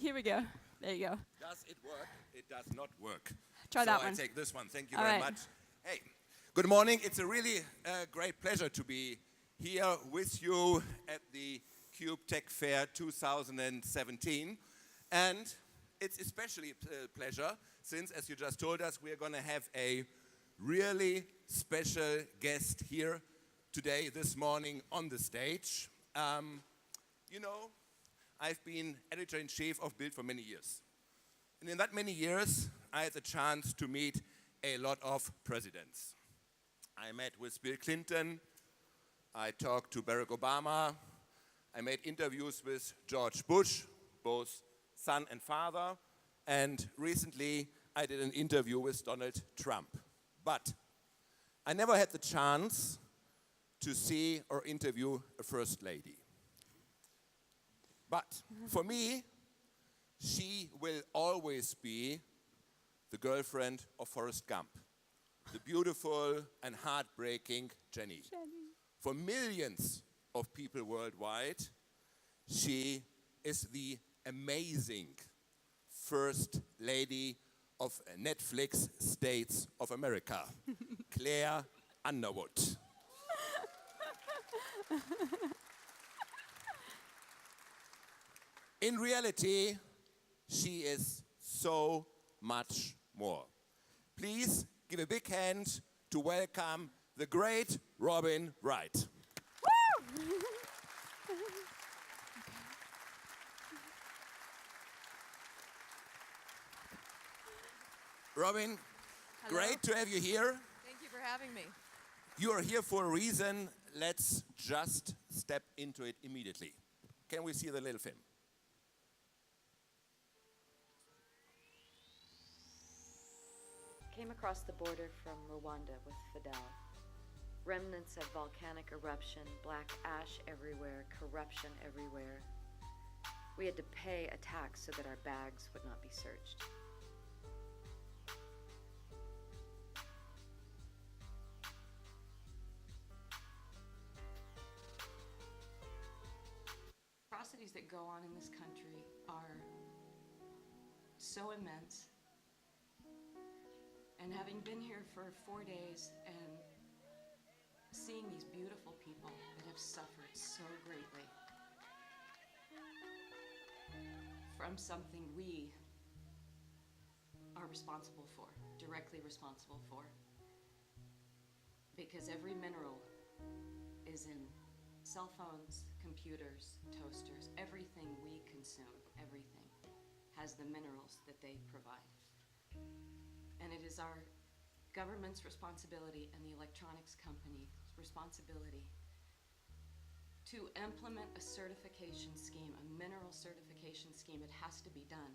Here we go. There you go. Does it work? It does not work. Try that one. So I take this one. Thank you All very right. much. Hey, good morning. It's a really great pleasure to be here with you at the Cube Tech Fair 2017. And it's especially a pleasure since, as you just told us, we're going to have a really special guest here today, this morning on the stage. You know, I've been editor-in-chief of Bild for many years. And in that many years, I had the chance to meet a lot of presidents. I met with Bill Clinton, I talked to Barack Obama, I made interviews with George Bush, both son and father, and recently I did an interview with Donald Trump. But I never had the chance to see or interview a first lady. But for me, she will always be the girlfriend of Forrest Gump, the beautiful and heartbreaking Jenny. For millions of people worldwide, she is the amazing first lady of Netflix States of America, Claire Underwood. In reality, she is so much more. Please give a big hand to welcome the great Robin Wright. Robin, hello. Great to have you here. Thank you for having me. You are here for a reason. Let's just step into it immediately. Can we see the little film? Came across the border from Rwanda with Fidel. Remnants of volcanic eruption, black ash everywhere, corruption everywhere. We had to pay a tax so that our bags would not be searched. Atrocities that go on in this country are so immense. And having been here for 4 days and seeing these beautiful people that have suffered so greatly from something we are responsible for, directly responsible for, because every mineral is in cell phones, computers, toasters, everything we consume, everything has the minerals that they provide. And it is our government's responsibility and the electronics company's responsibility to implement a certification scheme, a mineral certification scheme. It has to be done.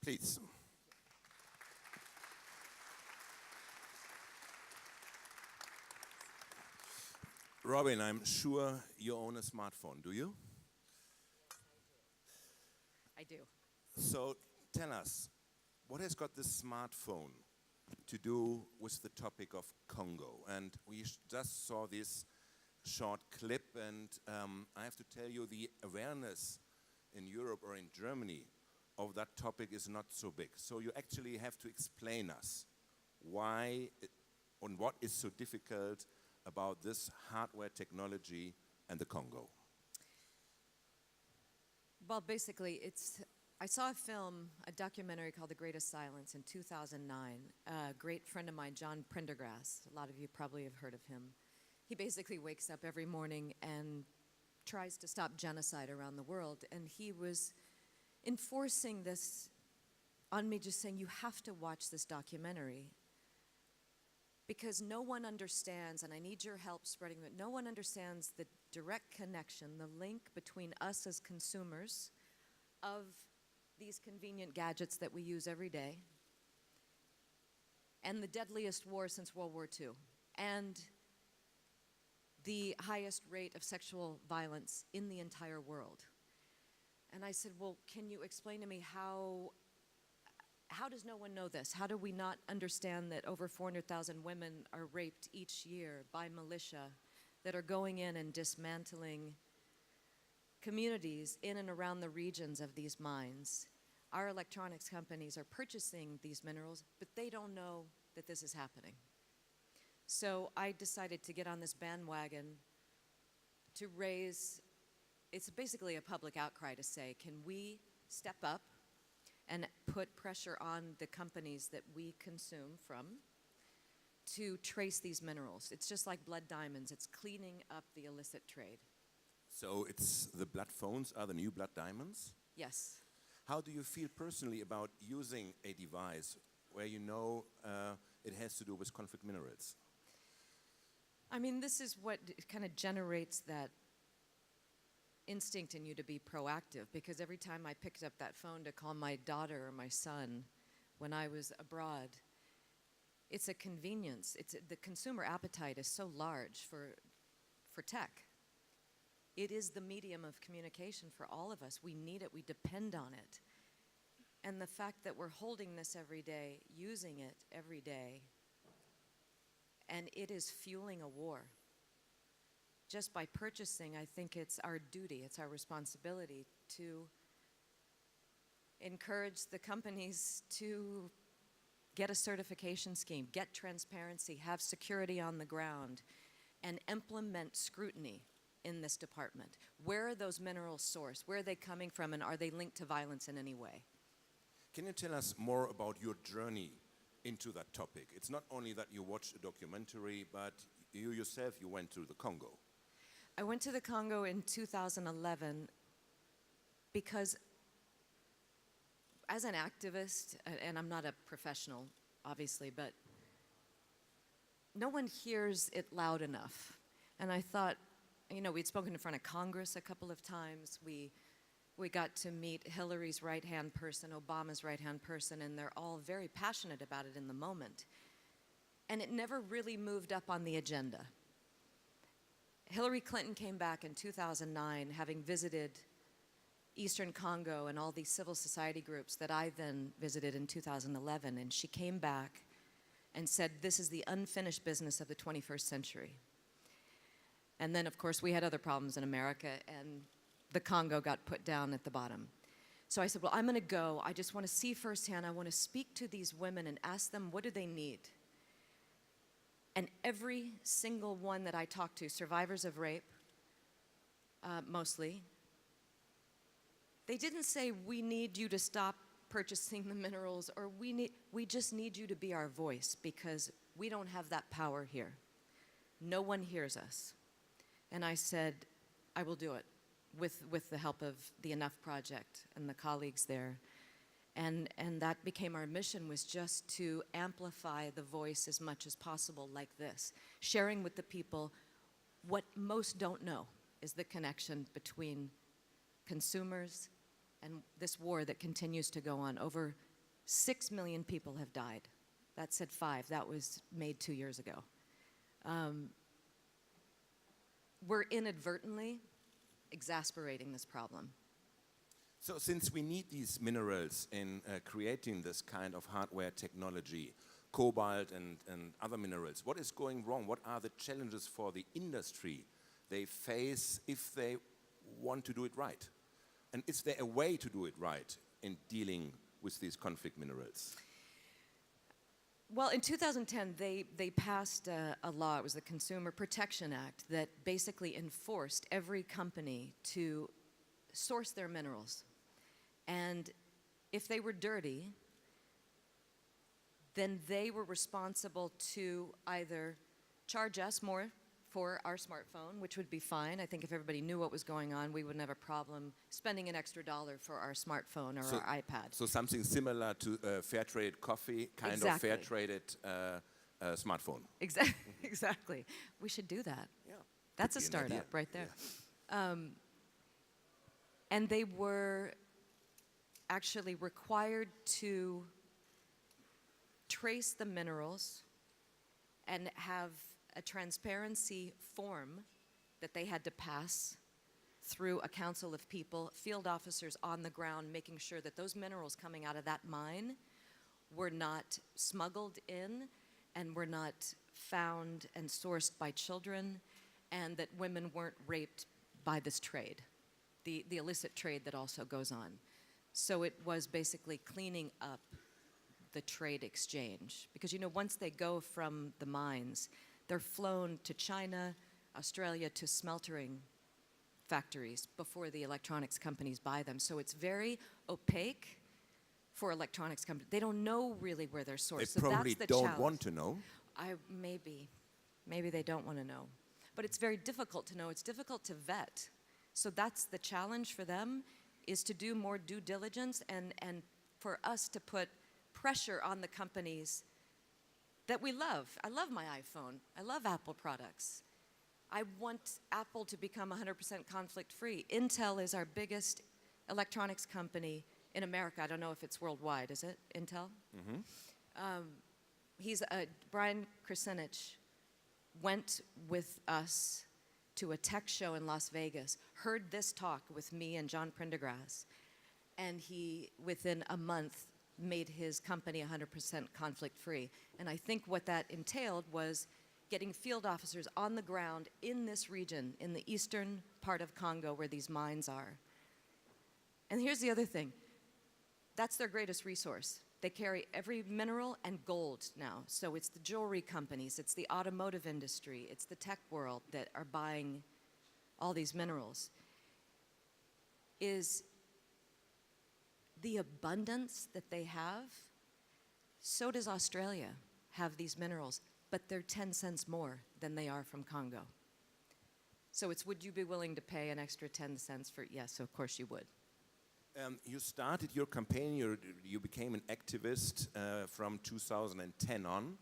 Please. Robin, I'm sure you own a smartphone, do you? I do. So tell us, what has got this smartphone to do with the topic of Congo? And we just saw this short clip, and I have to tell you, the awareness in Europe or in Germany of that topic is not so big. So you actually have to explain us why and what is so difficult about this hardware technology and the Congo. Well, basically, I saw a film, a documentary called The Greatest Silence in 2009. A great friend of mine, John Prendergast, a lot of you probably have heard of him. He basically wakes up every morning and tries to stop genocide around the world. And he was enforcing this on me, just saying, you have to watch this documentary. Because no one understands, and I need your help spreading it, no one understands the direct connection, the link between us as consumers of these convenient gadgets that we use every day and the deadliest war since World War II and the highest rate of sexual violence in the entire world. And I said, well, can you explain to me how how does no one know this? How do we not understand that over 400,000 women are raped each year by militia that are going in and dismantling communities in and around the regions of these mines? Our electronics companies are purchasing these minerals, but they don't know that this is happening. So I decided to get on this bandwagon to raise, it's basically a public outcry to say, can we step up and put pressure on the companies that we consume from to trace these minerals? It's just like blood diamonds. It's cleaning up the illicit trade. So it's the blood phones are the new blood diamonds? Yes. How do you feel personally about using a device where you know it has to do with conflict minerals? I mean, this is what kind of generates that instinct in you to be proactive, because every time I picked up that phone to call my daughter or my son when I was abroad, it's a convenience. The consumer appetite is so large for tech. It is the medium of communication for all of us. We need it. We depend on it. And the fact that we're holding this every day, using it every day, and it is fueling a war. Just by purchasing, I think it's our duty, it's our responsibility to encourage the companies to get a certification scheme, get transparency, have security on the ground, and implement scrutiny in this department. Where are those minerals sourced? Where are they coming from, and are they linked to violence in any way? Can you tell us more about your journey into that topic? It's not only that you watched a documentary, but you yourself, you went to the Congo. I went to the Congo in 2011 because as an activist, and I'm not a professional, obviously, but no one hears it loud enough. And I thought, you know, we'd spoken in front of Congress a couple of times. We got to meet Hillary's right-hand person, Obama's right-hand person, and they're all very passionate about it in the moment. And it never really moved up on the agenda. Hillary Clinton came back in 2009, having visited Eastern Congo and all these civil society groups that I then visited in 2011, and she came back and said, this is the unfinished business of the 21st century. And then, of course, we had other problems in America, and the Congo got put down at the bottom. So I said, well, I'm going to go. I just want to see firsthand. I want to speak to these women and ask them, what do they need? And every single one that I talked to, survivors of rape, mostly, they didn't say, we need you to stop purchasing the minerals, or we just need you to be our voice, because we don't have that power here. No one hears us. And I said, I will do it with the help of the Enough Project and the colleagues there. And that became our mission, was just to amplify the voice as much as possible like this, sharing with the people what most don't know is the connection between consumers and this war that continues to go on. Over 6 million people have died. That said 5. That was made 2 years ago. We're inadvertently exasperating this problem. So since we need these minerals in creating this kind of hardware technology, cobalt and other minerals, what is going wrong? What are the challenges for the industry they face if they want to do it right? And is there a way to do it right in dealing with these conflict minerals? Well, in 2010, they passed a law, it was the Consumer Protection Act, that basically enforced every company to source their minerals. And if they were dirty, then they were responsible to either charge us more for our smartphone, which would be fine. I think if everybody knew what was going on, we wouldn't have a problem spending an extra $1 for our smartphone or our iPad. So something similar to fair traded coffee, kind Exactly. of fair traded smartphone. Exactly. We should do that. Yeah. That's a Could be an idea. startup right there. Yeah. And they were actually required to trace the minerals and have a transparency form that they had to pass through a council of people, field officers on the ground, making sure that those minerals coming out of that mine were not smuggled in and were not found and sourced by children, and that women weren't raped by this trade, the illicit trade that also goes on. So it was basically cleaning up the trade exchange. Because, you know, once they go from the mines, they're flown to China, Australia, to smeltering factories before the electronics companies buy them. So it's very opaque for electronics companies. They don't know really where they're sourced. They So probably that's the don't challenge. want to know. Maybe they don't want to know. But it's very difficult to know. It's difficult to vet. So that's the challenge for them, is to do more due diligence and for us to put pressure on the companies that we love. I love my iPhone. I love Apple products. I want Apple to become 100% conflict-free. Intel is our biggest electronics company in America. I don't know if it's worldwide. Is it Intel? Brian Krasinich went with us to a tech show in Las Vegas, heard this talk with me and John Prendergast, and he, within a month, made his company 100% conflict-free. And I think what that entailed was getting field officers on the ground in this region, in the eastern part of Congo where these mines are. And here's the other thing. That's their greatest resource. They carry every mineral and gold now. So it's the jewelry companies, it's the automotive industry, it's the tech world that are buying all these minerals. Is the abundance that they have, so does Australia have these minerals, but they're 10 cents more than they are from Congo. So it's, would you be willing to pay an extra 10 cents for, yes, of course you would. You started your campaign, you became an activist from 2010 on.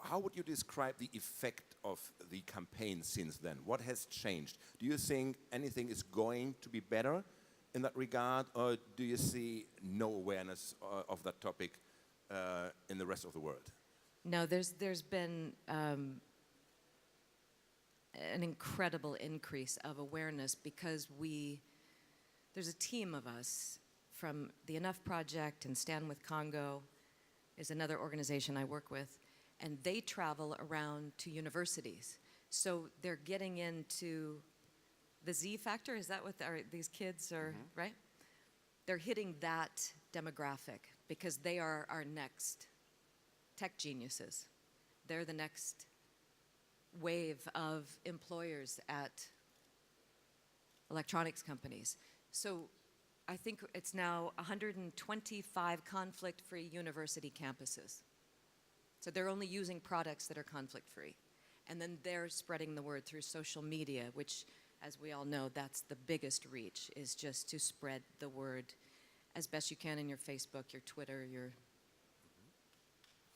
How would you describe the effect of the campaign since then? What has changed? Do you think anything is going to be better in that regard, or do you see no awareness of that topic in the rest of the world? No, there's been an incredible increase of awareness because there's a team of us from the Enough Project, and Stand with Congo is another organization I work with, and they travel around to universities. So they're getting into the Z factor, is that what these kids are, right? They're hitting that demographic because they are our next tech geniuses. They're the next wave of employers at electronics companies. So I think it's now 125 conflict-free university campuses. So they're only using products that are conflict-free. And then they're spreading the word through social media, which, as we all know, that's the biggest reach, is just to spread the word as best you can in your Facebook, your Twitter, your...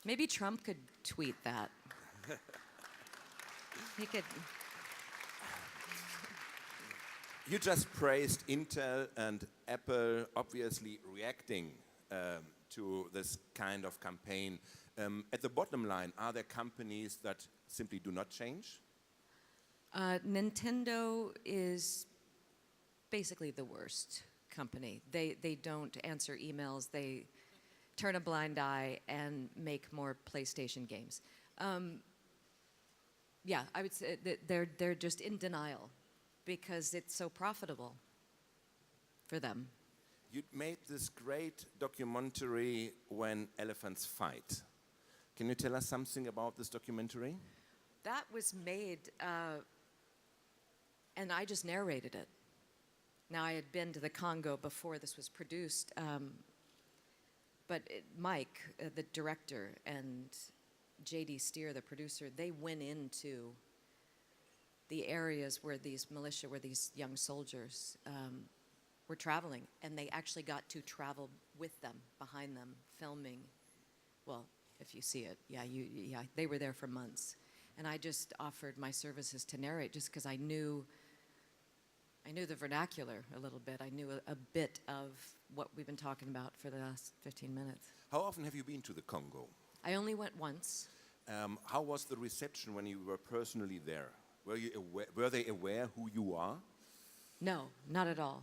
Maybe Trump could tweet that. He could... You just praised Intel and Apple obviously reacting to this kind of campaign. At the bottom line, are there companies that simply do not change? Nintendo is basically the worst company. They don't answer emails. They turn a blind eye and make more PlayStation games. Yeah, I would say that they're just in denial because it's so profitable for them. You made this great documentary, When Elephants Fight. Can you tell us something about this documentary? That was made, and I just narrated it. Now, I had been to the Congo before this was produced, but Mike, the director, and J.D. Steer, the producer, they went into the areas where these militia, where these young soldiers were traveling, and they actually got to travel with them, behind them, filming. Well, if you see it, yeah, they were there for months. And I just offered my services to narrate just because I knew the vernacular a little bit. I knew a bit of what we've been talking about for the last 15 minutes. How often have you been to the Congo? I only went once. How was the reception when you were personally there? Were they aware who you are? No, not at all.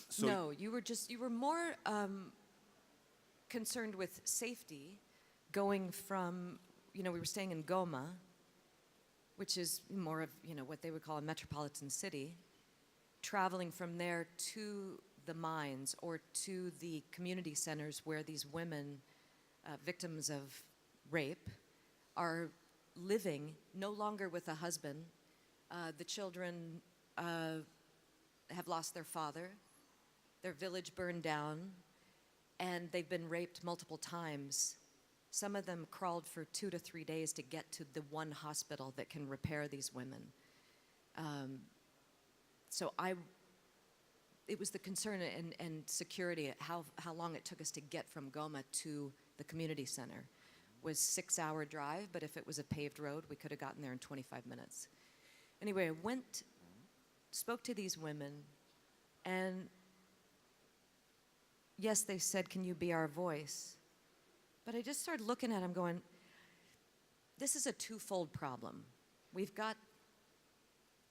So no, you were more concerned with safety, going from, we were staying in Goma, which is more of, what they would call a metropolitan city, traveling from there to the mines or to the community centers where these women, victims of rape, are living no longer with a husband. The children have lost their father. Their village burned down, and they've been raped multiple times. Some of them crawled for 2 to 3 days to get to the one hospital that can repair these women. It was the concern and security, how long it took us to get from Goma to the community center. Was 6-hour drive, but if it was a paved road, we could have gotten there in 25 minutes. Anyway, I spoke to these women, and yes, they said, "Can you be our voice?" But I just started looking at them going, this is a twofold problem. We've got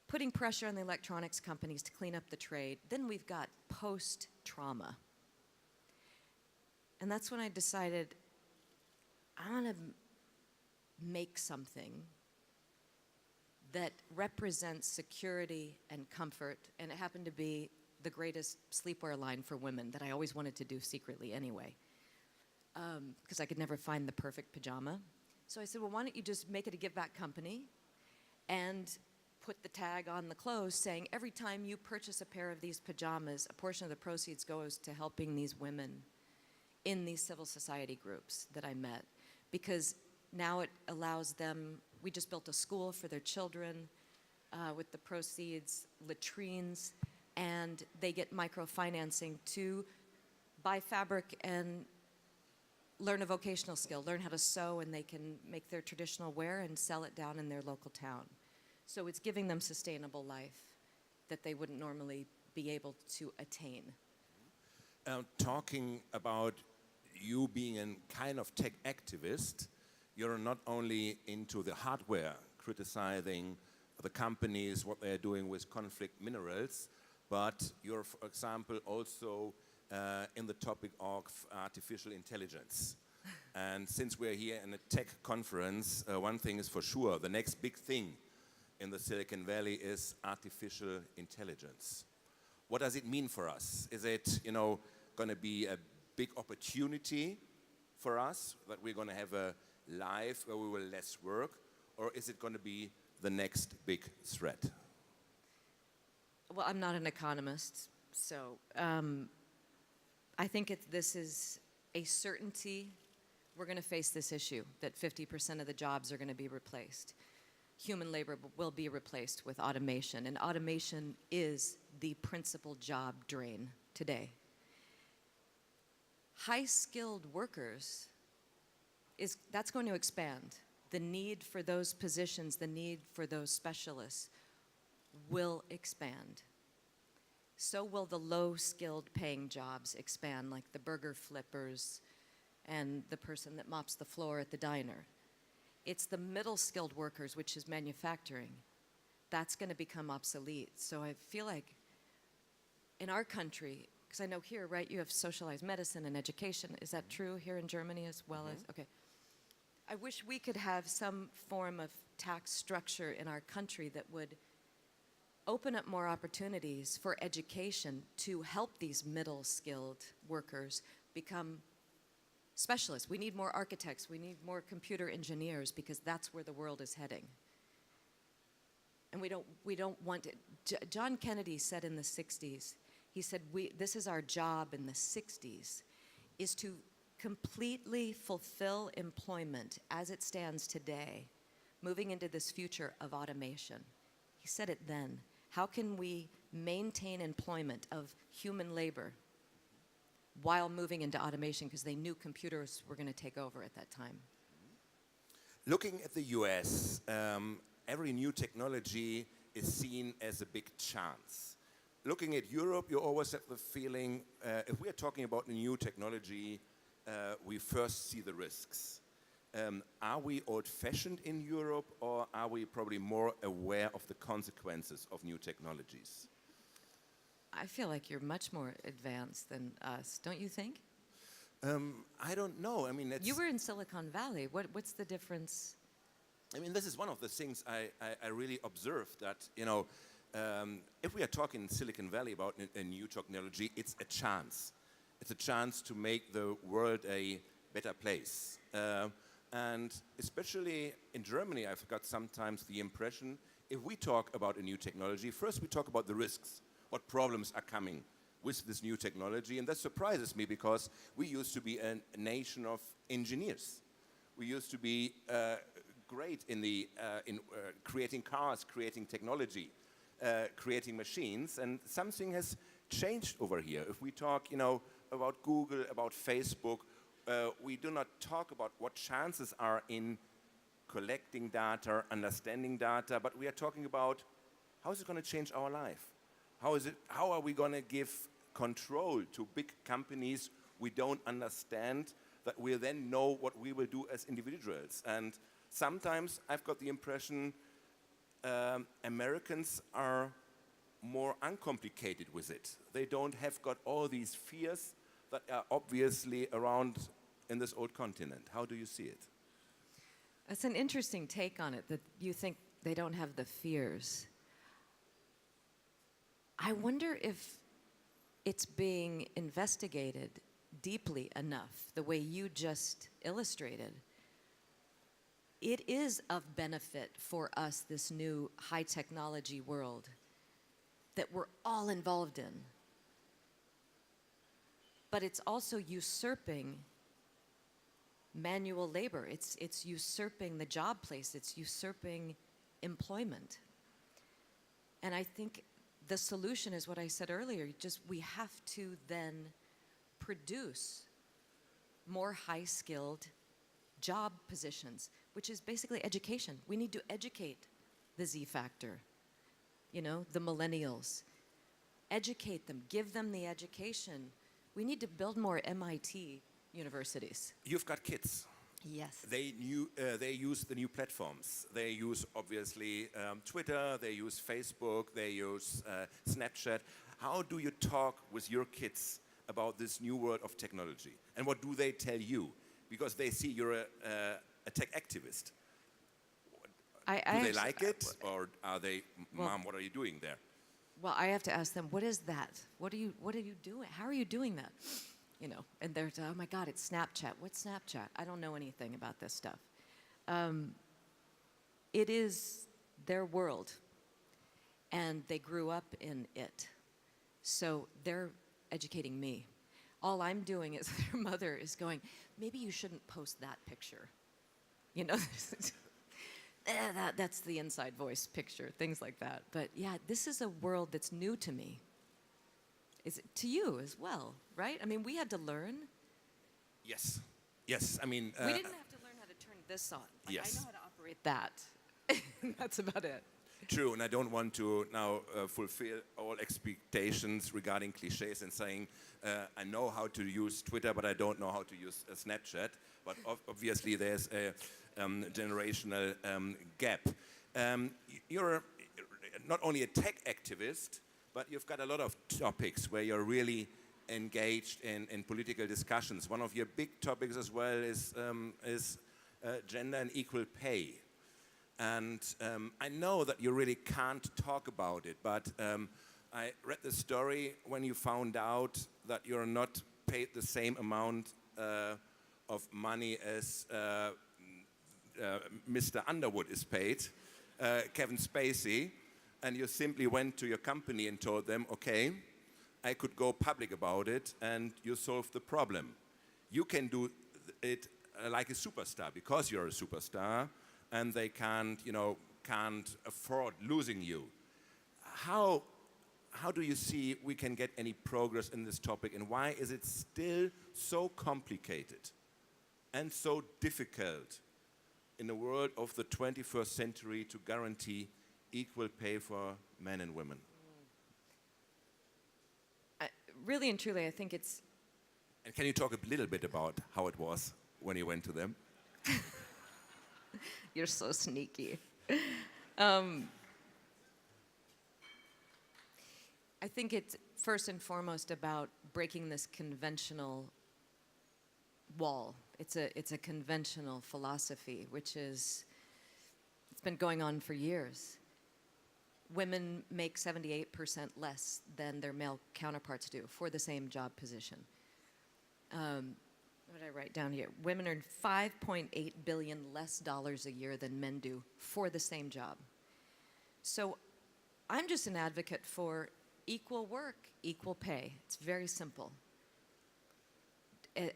putting pressure on the electronics companies to clean up the trade. Then we've got post-trauma. And that's when I decided I want to make something that represents security and comfort, and it happened to be the greatest sleepwear line for women that I always wanted to do secretly anyway, because I could never find the perfect pajama. So I said, well, why don't you just make it a give-back company and put the tag on the clothes saying every time you purchase a pair of these pajamas, a portion of the proceeds goes to helping these women in these civil society groups that I met. Because now it allows them, we just built a school for their children with the proceeds, latrines, and they get microfinancing to buy fabric and learn a vocational skill, learn how to sew, and they can make their traditional wear and sell it down in their local town. So it's giving them sustainable life that they wouldn't normally be able to attain. Talking about you being a kind of tech activist, you're not only into the hardware, criticizing the companies, what they're doing with conflict minerals, but you're, for example, also in the topic of artificial intelligence. And since we're here in a tech conference, one thing is for sure, the next big thing in the Silicon Valley is artificial intelligence. What does it mean for us? Is it, going to be a big opportunity for us, that we're going to have a life where we will less work, or is it going to be the next big threat? Well, I'm not an economist, so I think this is a certainty. We're going to face this issue, that 50% of the jobs are going to be replaced. Human labor will be replaced with automation, and automation is the principal job drain today. High-skilled workers, that's going to expand. The need for those positions, the need for those specialists will expand. So will the low-skilled paying jobs expand, like the burger flippers and the person that mops the floor at the diner. It's the middle-skilled workers, which is manufacturing, that's going to become obsolete. So I feel like in our country, because I know here, right, you have socialized medicine and education. Is that true here in Germany as well as? Okay. I wish we could have some form of tax structure in our country that would open up more opportunities for education to help these middle-skilled workers become specialists. We need more architects. We need more computer engineers, because that's where the world is heading. And we don't want it. John Kennedy said in the 60s, he said, this is our job in the 60s, is to completely fulfill employment as it stands today, moving into this future of automation. He said it then. How can we maintain employment of human labor while moving into automation, because they knew computers were going to take over at that time? Looking at the US, every new technology is seen as a big chance. Looking at Europe, you always have the feeling, if we are talking about new technology, we first see the risks. Are we old-fashioned in Europe, or are we probably more aware of the consequences of new technologies? I feel like you're much more advanced than us, don't you think? I don't know. I mean, You were in Silicon Valley. What's the difference? I mean, this is one of the things I really observed that, if we are talking Silicon Valley about a new technology, it's a chance. It's a chance to make the world a better place. And especially in Germany, I've got sometimes the impression, if we talk about a new technology, first we talk about the risks, what problems are coming with this new technology. And that surprises me because we used to be a nation of engineers. We used to be great in creating cars, creating technology, creating machines, and something has changed over here. If we talk, about Google, about Facebook, we do not talk about what chances are in collecting data, understanding data, but we are talking about how is it going to change our life? How are we going to give control to big companies we don't understand, that we'll then know what we will do as individuals? And sometimes I've got the impression Americans are more uncomplicated with it. They don't have got all these fears that are obviously around in this old continent. How do you see it? That's an interesting take on it, that you think they don't have the fears. I wonder if it's being investigated deeply enough, the way you just illustrated. It is of benefit for us, this new high technology world that we're all involved in. But it's also usurping manual labor. It's usurping the job place. It's usurping employment. And I think the solution is what I said earlier. We have to then produce more high-skilled job positions, which is basically education. We need to educate the Z factor, the millennials. Educate them, give them the education. We need to build more MIT universities. You've got kids. Yes. They use the new platforms. They use, obviously, Twitter, they use Facebook, they use Snapchat. How do you talk with your kids about this new world of technology? And what do they tell you? Because they see you're a tech activist. Do they like it? Or are they, Mom, what are you doing there? Well, I have to ask them, what is that? What are you doing? How are you doing that? And they're, oh my God, it's Snapchat. What's Snapchat? I don't know anything about this stuff. It is their world, and they grew up in it. So they're educating me. All I'm doing is their mother is going, maybe you shouldn't post that picture. That's the inside voice picture, things like that. But yeah, this is a world that's new to me. Is it to you as well, right? I mean, we had to learn. Yes. Yes, I mean... we didn't have to learn how to turn this on. Yes. I know how to operate that. That's about it. True, and I don't want to now fulfill all expectations regarding cliches and saying, I know how to use Twitter, but I don't know how to use Snapchat. But obviously there's a generational gap. You're not only a tech activist, but you've got a lot of topics where you're really engaged in political discussions. One of your big topics as well is gender and equal pay. And I know that you really can't talk about it, but I read the story when you found out that you're not paid the same amount of money as Mr. Underwood is paid, Kevin Spacey, and you simply went to your company and told them, okay, I could go public about it, and you solved the problem. You can do it like a superstar because you're a superstar, and they can't afford losing you. How do you see we can get any progress in this topic, and why is it still so complicated and so difficult in the world of the 21st century to guarantee equal pay for men and women? Really and truly, I think it's... And can you talk a little bit about how it was when you went to them? You're so sneaky. I think it's first and foremost about breaking this conventional wall. It's a conventional philosophy, which is, it's been going on for years. Women make 78% less than their male counterparts do for the same job position. What did I write down here? Women earn $5.8 billion less a year than men do for the same job. So I'm just an advocate for equal work, equal pay. It's very simple.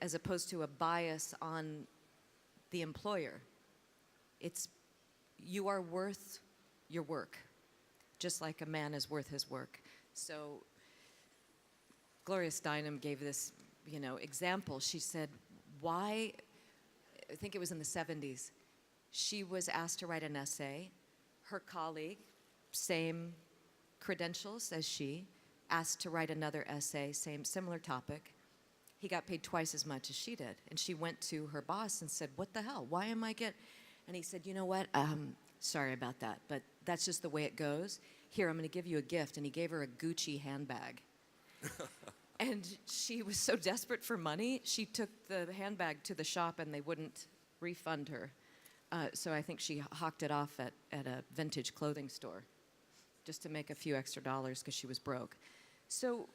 As opposed to a bias on the employer. It's, you are worth your work, just like a man is worth his work. So Gloria Steinem gave this, example. She said, why, I think it was in the 70s, she was asked to write an essay. Her colleague, same credentials as she, asked to write another essay, similar topic. He got paid twice as much as she did. And she went to her boss and said, what the hell? Why am I And he said, you know what? Sorry about that, but that's just the way it goes. Here, I'm going to give you a gift. And he gave her a Gucci handbag. And she was so desperate for money, she took the handbag to the shop and they wouldn't refund her. So I think she hawked it off at a vintage clothing store just to make a few extra dollars because she was broke. So,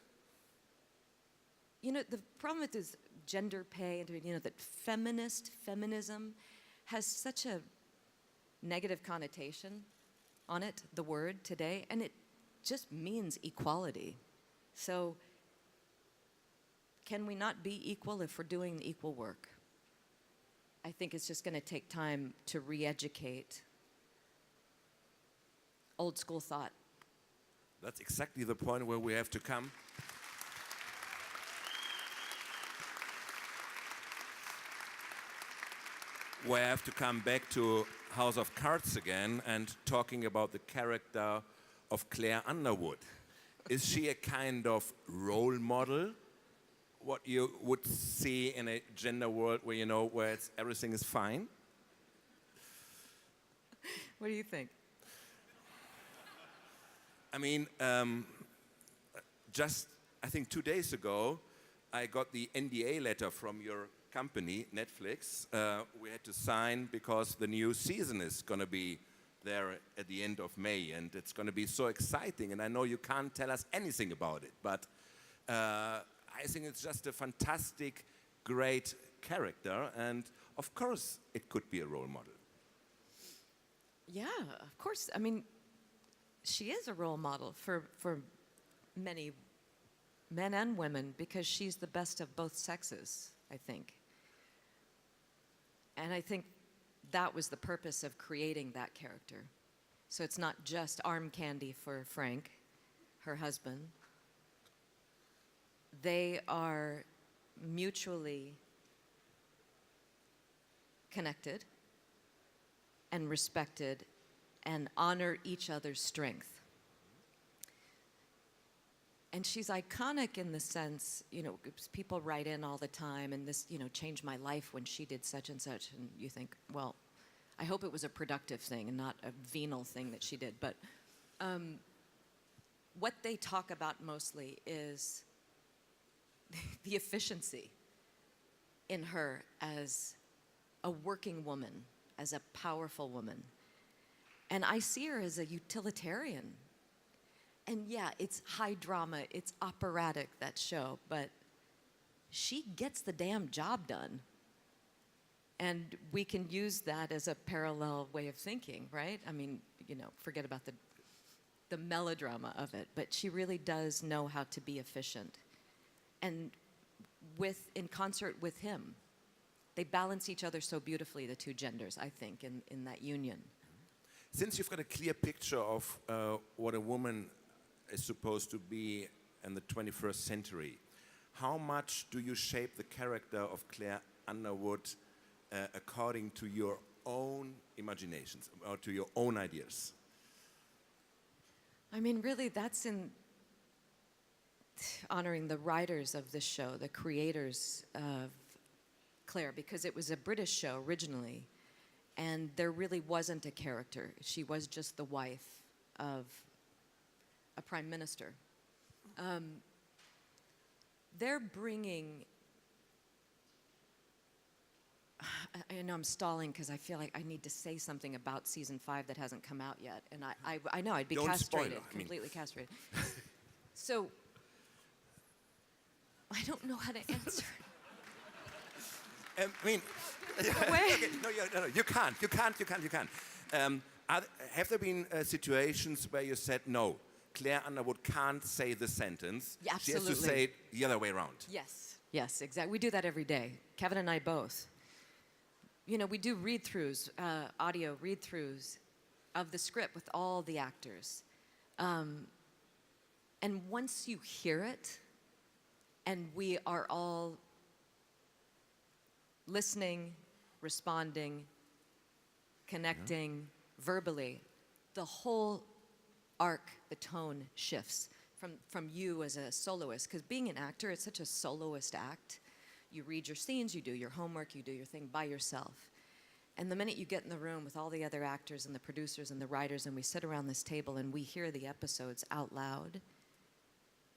the problem with this gender pay, and that feminism has such a negative connotation on it, the word today, and it just means equality. So can we not be equal if we're doing equal work? I think it's just going to take time to re-educate old school thought. That's exactly the point where we have to come. Where I have to come back to House of Cards again and talking about the character of Claire Underwood. Is she a kind of role model? What you would see in a gender world where, where everything is fine? What do you think? I mean, just, I think 2 days ago, I got the NDA letter from your company, Netflix. We had to sign because the new season is going to be there at the end of May, and it's going to be so exciting. And I know you can't tell us anything about it, but I think it's just a fantastic, great character, and of course it could be a role model. Yeah, of course. I mean, she is a role model for many men and women because she's the best of both sexes, I think. And I think that was the purpose of creating that character. So it's not just arm candy for Frank, her husband. They are mutually connected and respected and honor each other's strength. And she's iconic in the sense, people write in all the time and this, changed my life when she did such and such. And you think, well, I hope it was a productive thing and not a venal thing that she did. But what they talk about mostly is the efficiency in her as a working woman, as a powerful woman. And I see her as a utilitarian. And yeah, it's high drama, it's operatic, that show, but she gets the damn job done. And we can use that as a parallel way of thinking, right? I mean, forget about the melodrama of it, but she really does know how to be efficient. And in concert with him, they balance each other so beautifully, the two genders, I think, in that union. Since you've got a clear picture of what a woman is supposed to be in the 21st century, how much do you shape the character of Claire Underwood according to your own imaginations or to your own ideas? I mean, really, that's in honoring the writers of this show, the creators of Claire, because it was a British show originally, and there really wasn't a character. She was just the wife of a prime minister. They're bringing I know I'm stalling because I feel like I need to say something about season 5 that hasn't come out yet, and I know I'd be Don't spoil castrated, it, completely castrated. So I don't know how to answer. I mean, okay, no, you can't. Have there been situations where you said, no, Claire Underwood can't say the sentence. Yeah, she has to absolutely. say it the other way around. Yes, exactly. We do that every day. Kevin and I both. You know, we do read-throughs, audio read-throughs of the script with all the actors. And once you hear it, and we are all listening, responding, connecting verbally, the whole arc, the tone shifts from you as a soloist. Because being an actor, it's such a soloist act. You read your scenes, you do your homework, you do your thing by yourself. And the minute you get in the room with all the other actors and the producers and the writers, and we sit around this table and we hear the episodes out loud,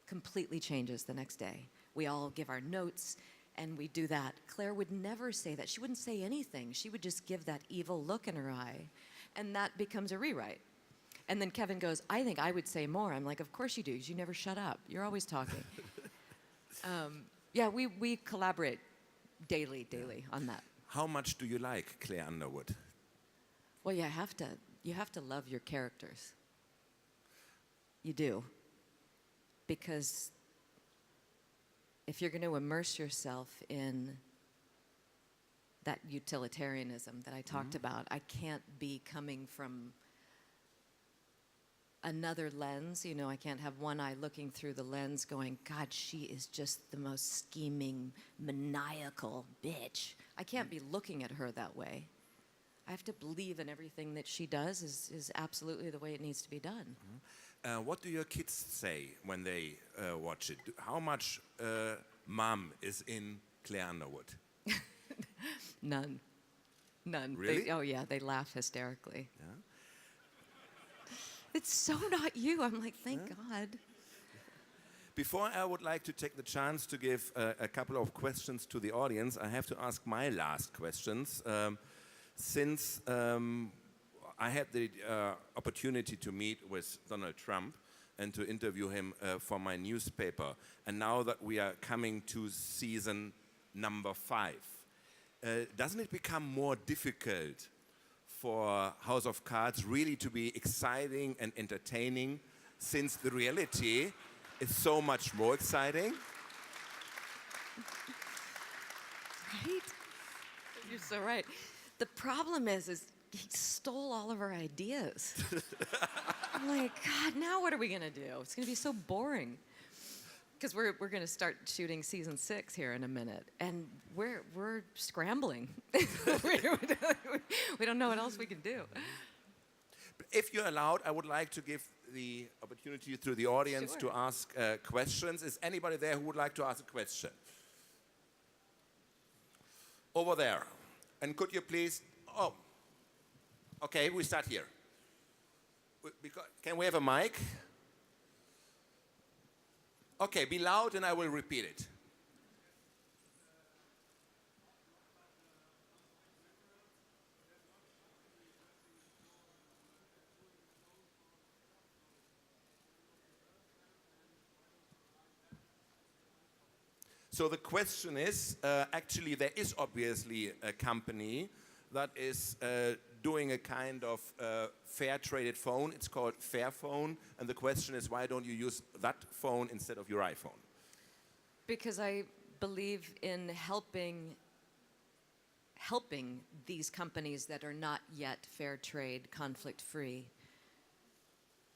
completely changes the next day. We all give our notes, and we do that. Claire would never say that. She wouldn't say anything. She would just give that evil look in her eye, and that becomes a rewrite. And then Kevin goes, I think I would say more. I'm like, of course you do, because you never shut up. You're always talking. Yeah, we collaborate daily on that. How much do you like Claire Underwood? Well, you have to love your characters. You do. Because if you're going to immerse yourself in that utilitarianism that I talked about, I can't be coming from another lens. You know, I can't have one eye looking through the lens going, God, she is just the most scheming, maniacal bitch. I can't be looking at her that way. I have to believe in everything that she does is absolutely the way it needs to be done. What do your kids say when they watch it? How much mom is in Claire Underwood? None. Really? Oh yeah, they laugh hysterically. Yeah. It's so not you. I'm like, thank God. Before I would like to take the chance to give a couple of questions to the audience, I have to ask my last questions. Since I had the opportunity to meet with Donald Trump and to interview him for my newspaper, and now that we are coming to season number 5, doesn't it become more difficult for House of Cards really to be exciting and entertaining, since the reality is so much more exciting? Right? You're so right. The problem is he stole all of our ideas. I'm like, God, now what are we going to do? It's going to be so boring. Because we're going to start shooting season 6 here in a minute, and we're scrambling. We don't know what else we can do. If you're allowed, I would like to give the opportunity through the audience Sure. to ask questions. Is anybody there who would like to ask a question? Over there. And could you please... Oh, okay, we start here. Can we have a mic? Okay, be loud and I will repeat it. So the question is, actually there is obviously a company that is doing a kind of fair traded phone. It's called Fairphone, and the question is, why don't you use that phone instead of your iPhone? Because I believe in helping these companies that are not yet fair trade, conflict free,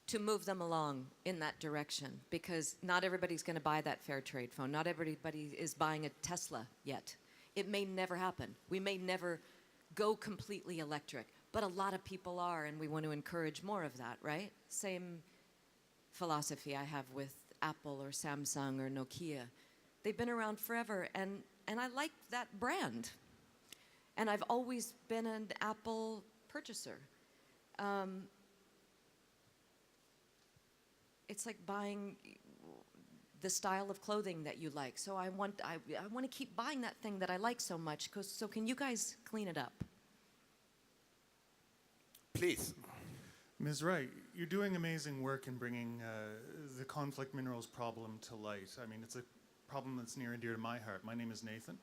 to move them along in that direction, because not everybody's going to buy that fair trade phone. Not everybody is buying a Tesla yet. It may never happen. We may never go completely electric, but a lot of people are, and we want to encourage more of that, right? Same philosophy I have with Apple or Samsung or Nokia. They've been around forever, and I like that brand. And I've always been an Apple purchaser. It's like buying the style of clothing that you like. So I want to keep buying that thing that I like so much. So can you guys clean it up? Please. Ms. Wright, you're doing amazing work in bringing the conflict minerals problem to light. I mean, it's a problem that's near and dear to my heart. My name is Nathan.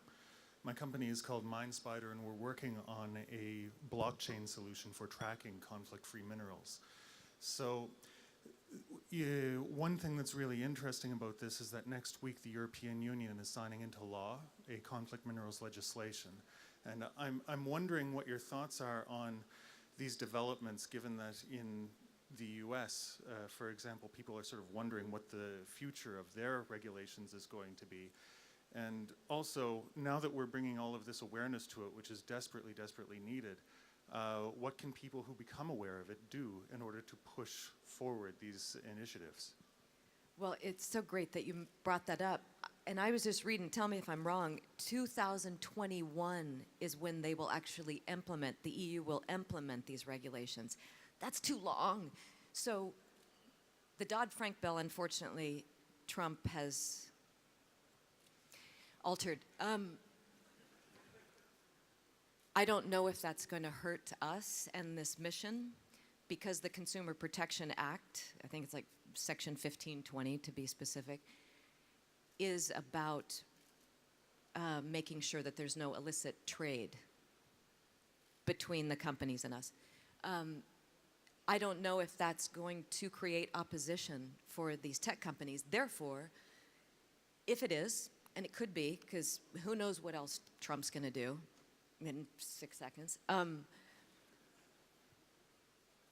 My company is called MindSpider, and we're working on a blockchain solution for tracking conflict-free minerals. So one thing that's really interesting about this is that next week the European Union is signing into law a conflict minerals legislation. And I'm wondering what your thoughts are on these developments, given that in the US, for example, people are sort of wondering what the future of their regulations is going to be. And also, now that we're bringing all of this awareness to it, which is desperately, desperately needed, what can people who become aware of it do in order to push forward these initiatives? Well, it's so great that you brought that up. And I was just reading, tell me if I'm wrong, 2021 is when they will actually implement, the EU will implement these regulations. That's too long. So the Dodd-Frank bill, unfortunately, Trump has altered. I don't know if that's going to hurt us and this mission, because the Consumer Protection Act, I think it's like Section 1520 to be specific, is about making sure that there's no illicit trade between the companies and us. I don't know if that's going to create opposition for these tech companies. Therefore, if it is, and it could be, because who knows what else Trump's going to do in 6 seconds,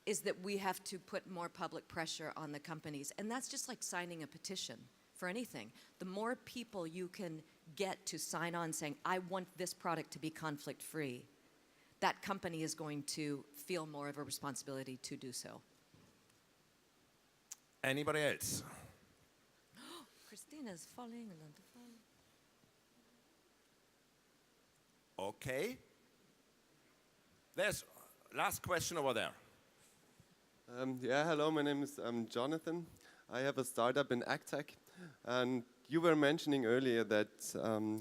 is that we have to put more public pressure on the companies. And that's just like signing a petition for anything. The more people you can get to sign on saying, I want this product to be conflict-free, that company is going to feel more of a responsibility to do so. Anybody else? Christina's falling and then to fall. Okay. There's last question over there. Yeah, hello, my name is Jonathan. I have a startup in AgTech, and you were mentioning earlier that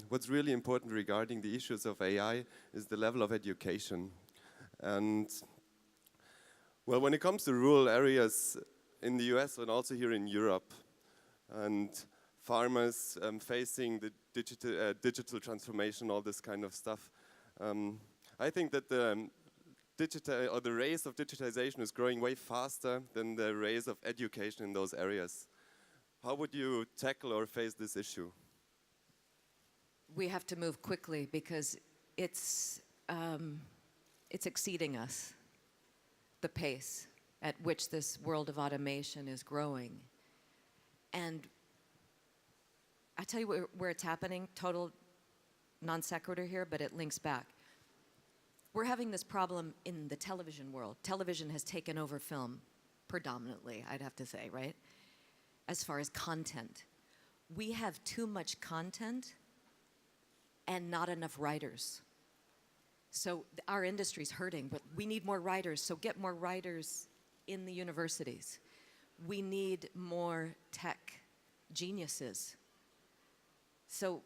what's really important regarding the issues of AI is the level of education. And, well, when it comes to rural areas in the US and also here in Europe, and farmers facing the digital transformation, all this kind of stuff, I think that the race of digitization is growing way faster than the race of education in those areas. How would you tackle or face this issue? We have to move quickly because it's exceeding us, the pace at which this world of automation is growing. And I tell you where it's happening, total non sequitur here, but it links back. We're having this problem in the television world. Television has taken over film predominantly, I'd have to say, right? As far as content. We have too much content and not enough writers. So our industry's hurting, but we need more writers, so get more writers in the universities. We need more tech geniuses. So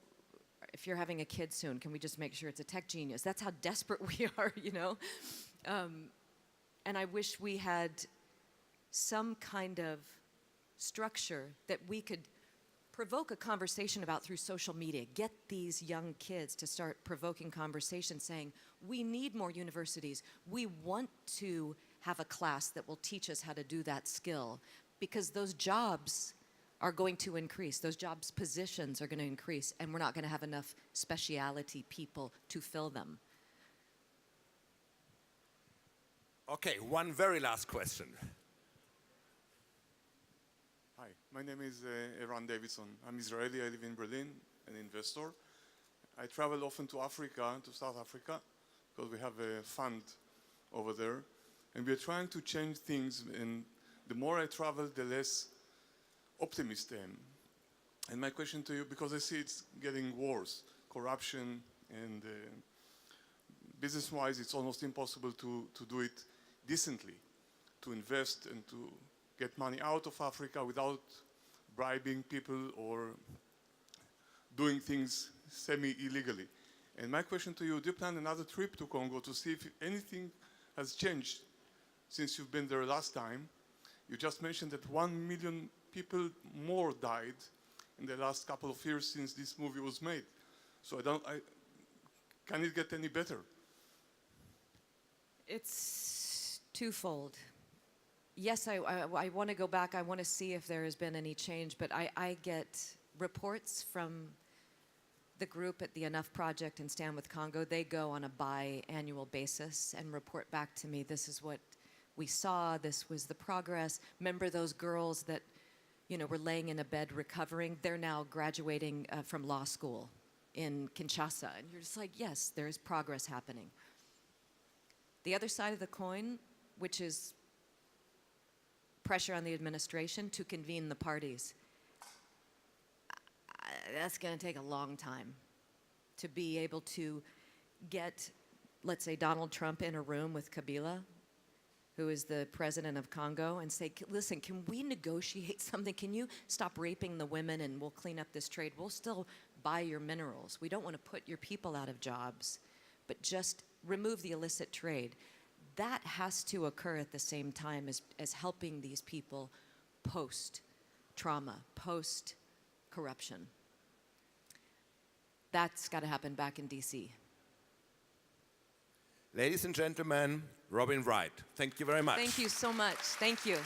if you're having a kid soon, can we just make sure it's a tech genius? That's how desperate we are, you know? And I wish we had some kind of structure that we could provoke a conversation about through social media. Get these young kids to start provoking conversation saying, we need more universities. We want to have a class that will teach us how to do that skill, because those jobs are going to increase. Those jobs positions are going to increase, and we're not going to have enough speciality people to fill them. Okay, one very last question. Hi, my name is Eran Davidson. I'm Israeli, I live in Berlin, an investor. I travel often to Africa, to South Africa, because we have a fund over there. And we're trying to change things, and the more I travel, the less optimist I am. And my question to you, because I see it's getting worse, corruption, and business-wise, it's almost impossible to do it decently, to invest and to get money out of Africa without bribing people or doing things semi-illegally. And my question to you, do you plan another trip to Congo to see if anything has changed since you've been there last time? You just mentioned that 1 million people more died in the last couple of years since this movie was made. So can it get any better? It's twofold. Yes, I want to go back. I want to see if there has been any change, but I get reports from the group at the Enough Project and Stand with Congo. They go on a biannual basis and report back to me, this is what we saw, this was the progress. Remember those girls that, you know, were laying in a bed recovering? They're now graduating from law school in Kinshasa. And you're just like, yes, there's progress happening. The other side of the coin, which is pressure on the administration to convene the parties, that's going to take a long time to be able to get, let's say, Donald Trump in a room with Kabila, who is the president of Congo, and say, listen, can we negotiate something? Can you stop raping the women and we'll clean up this trade? We'll still buy your minerals. We don't want to put your people out of jobs, but just remove the illicit trade. That has to occur at the same time as helping these people post-trauma, post-corruption. That's got to happen back in DC. Ladies and gentlemen, Robin Wright. Thank you very much. Thank you so much. Thank you.